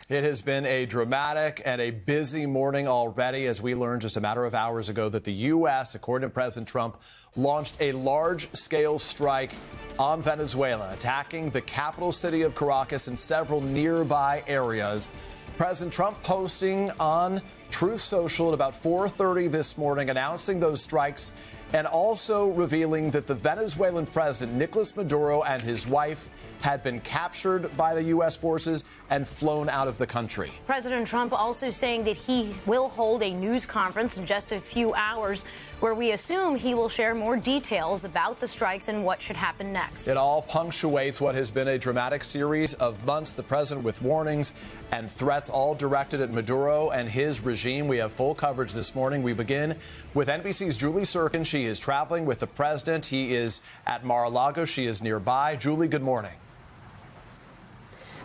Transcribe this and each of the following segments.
It has been a dramatic and a busy morning already as we learned just a matter of hours ago that the U.S., according to President Trump, launched a large-scale strike on Venezuela, attacking the capital city of Caracas and several nearby areas. President Trump posting on Truth Social at about 4:30 this morning, announcing those strikes and also revealing that the Venezuelan President Nicolás Maduro and his wife had been captured by the U.S. forces and flown out of the country. President Trump also saying that he will hold a news conference in just a few hours where we assume he will share more details about the strikes and what should happen next. It all punctuates what has been a dramatic series of months. The president with warnings and threats all directed at Maduro and his regime. We have full coverage this morning. We begin with NBC's Julie Tsirkin. She is traveling with the president. He is at Mar-a-Lago. She is nearby. Julie, good morning.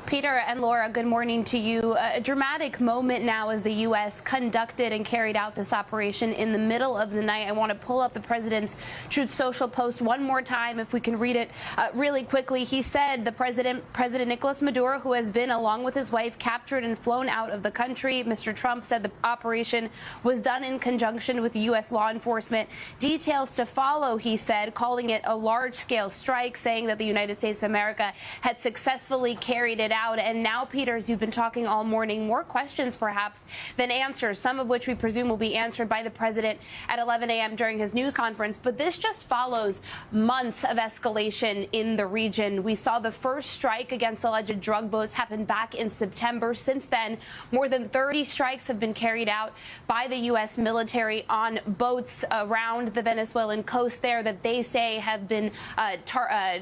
Peter and Laura, good morning to you. A dramatic moment now as the U.S. conducted and carried out this operation in the middle of the night. I want to pull up the president's Truth Social post one more time, if we can read it really quickly. He said the President Nicolás Maduro, who has been, along with his wife, captured and flown out of the country. Mr. Trump said the operation was done in conjunction with U.S. law enforcement. Details to follow, he said, calling it a large-scale strike, saying that the United States of America had successfully carried it out. And now, Peter, as you've been talking all morning, more questions perhaps than answers, some of which we presume will be answered by the president at 11 a.m. during his news conference. But this just follows months of escalation in the region. We saw the first strike against alleged drug boats happen back in September. Since then, more than 30 strikes have been carried out by the U.S. military on boats around the Venezuelan coast there that they say have been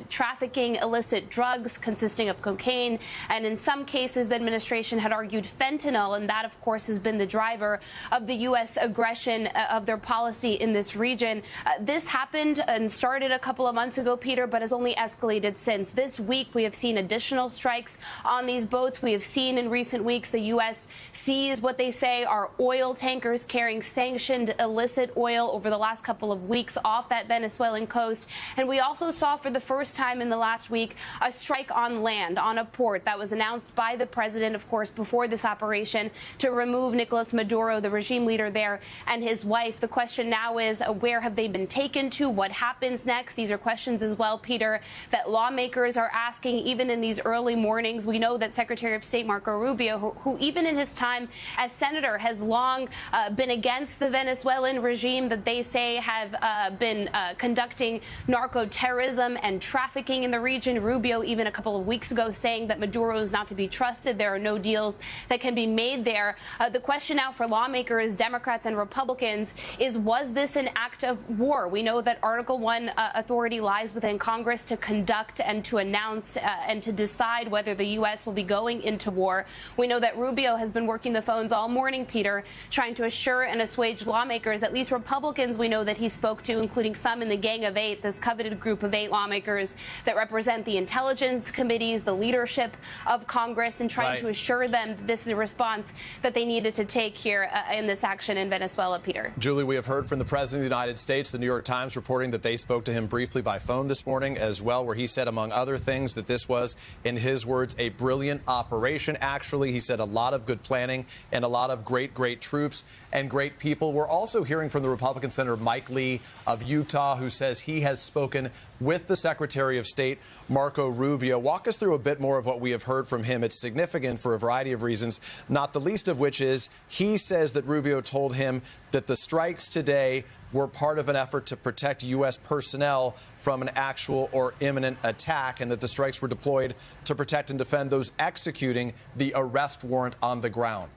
trafficking illicit drugs consisting of cocaine. And in some cases, the administration had argued fentanyl, and that, of course, has been the driver of the U.S. aggression of their policy in this region. This happened and started a couple of months ago, Peter, but has only escalated since. This week, we have seen additional strikes on these boats. We have seen in recent weeks the U.S. seize what they say are oil tankers carrying sanctioned illicit oil over the last couple of weeks off that Venezuelan coast. And we also saw for the first time in the last week a strike on land, on a port. That was announced by the president, of course, before this operation to remove Nicolás Maduro, the regime leader there, and his wife. The question now is, where have they been taken to? What happens next? These are questions as well, Peter, that lawmakers are asking even in these early mornings. We know that Secretary of State Marco Rubio, who even in his time as senator has long been against the Venezuelan regime that they say have been conducting narco-terrorism and trafficking in the region. Rubio, even a couple of weeks ago, saying that Maduro is not to be trusted. There are no deals that can be made there. The question now for lawmakers, Democrats and Republicans, is was this an act of war? We know that Article 1 authority lies within Congress to conduct and to announce and to decide whether the U.S. will be going into war. We know that Rubio has been working the phones all morning, Peter, trying to assure and assuage lawmakers, at least Republicans we know that he spoke to, including some in the Gang of Eight, this coveted group of 8 lawmakers that represent the intelligence committees, the leadership of Congress, and trying to assure them this is a response that they needed to take here in this action in Venezuela, Peter. Julie, we have heard from the President of the United States, the New York Times reporting that they spoke to him briefly by phone this morning as well, where he said, among other things, that this was, in his words, a brilliant operation. Actually, he said a lot of good planning and a lot of great troops and great people. We're also hearing from the Republican Senator Mike Lee of Utah, who says he has spoken with the Secretary of State, Marco Rubio. Walk us through a bit more of what we have heard from him. It's significant for a variety of reasons, not the least of which is he says that Rubio told him that the strikes today were part of an effort to protect U.S. personnel from an actual or imminent attack, and that the strikes were deployed to protect and defend those executing the arrest warrant on the ground.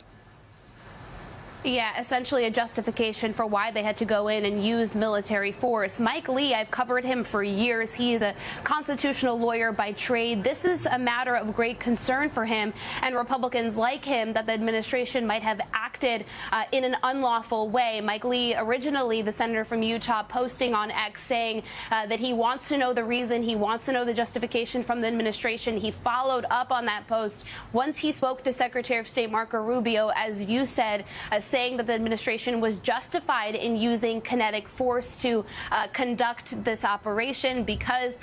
Yeah, essentially a justification for why they had to go in and use military force. Mike Lee, I've covered him for years. He is a constitutional lawyer by trade. This is a matter of great concern for him and Republicans like him, that the administration might have acted conducted in an unlawful way. Mike Lee, originally the senator from Utah, posting on X saying that he wants to know the reason, he wants to know the justification from the administration. He followed up on that post once he spoke to Secretary of State Marco Rubio, as you said, saying that the administration was justified in using kinetic force to conduct this operation because,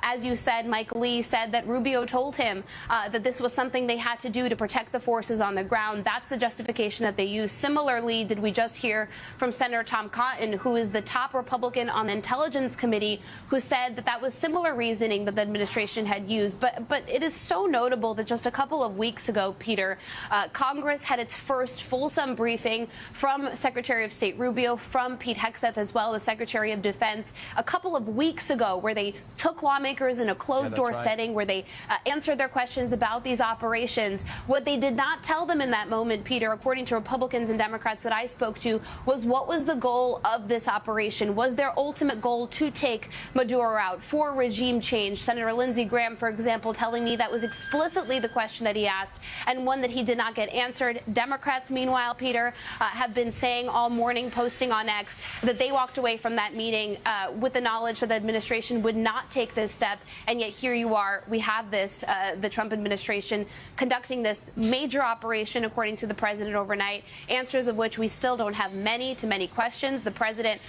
as you said, Mike Lee said that Rubio told him that this was something they had to do to protect the forces on the ground. That's the justification that they use. Similarly, did we just hear from Senator Tom Cotton, who is the top Republican on the Intelligence Committee, who said that that was similar reasoning that the administration had used. But it is so notable that just a couple of weeks ago, Peter, Congress had its first fulsome briefing from Secretary of State Rubio, from Pete Hegseth as well, the Secretary of Defense, a couple of weeks ago, where they took lawmakers in a closed-door setting, where they answered their questions about these operations. What they did not tell them in that moment, Peter, according to Republicans and Democrats that I spoke to, was what was the goal of this operation? Was their ultimate goal to take Maduro out for regime change? Senator Lindsey Graham, for example, telling me that was explicitly the question that he asked, and one that he did not get answered. Democrats, meanwhile, Peter, have been saying all morning, posting on X, that they walked away from that meeting with the knowledge that the administration would not take this step, and yet here you are. We have this, the Trump administration conducting this major operation, according to the president, overnight, answers of which we still don't have many questions. The president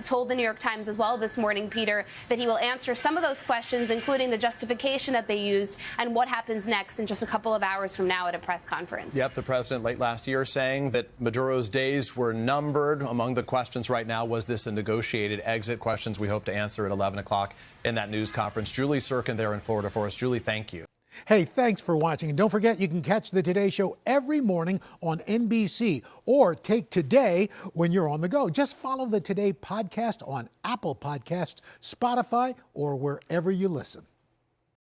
told the New York Times as well this morning, Peter, that he will answer some of those questions, including the justification that they used and what happens next in just a couple of hours from now at a press conference. Yep, the president late last year saying that Maduro's days were numbered. Among the questions right now, was this a negotiated exit? Questions we hope to answer at 11 o'clock in that news conference. Julie Tsirkin there in Florida for us. Julie, thank you. Hey, thanks for watching. And don't forget, you can catch the Today Show every morning on NBC or take Today when you're on the go. Just follow the Today podcast on Apple Podcasts, Spotify, or wherever you listen.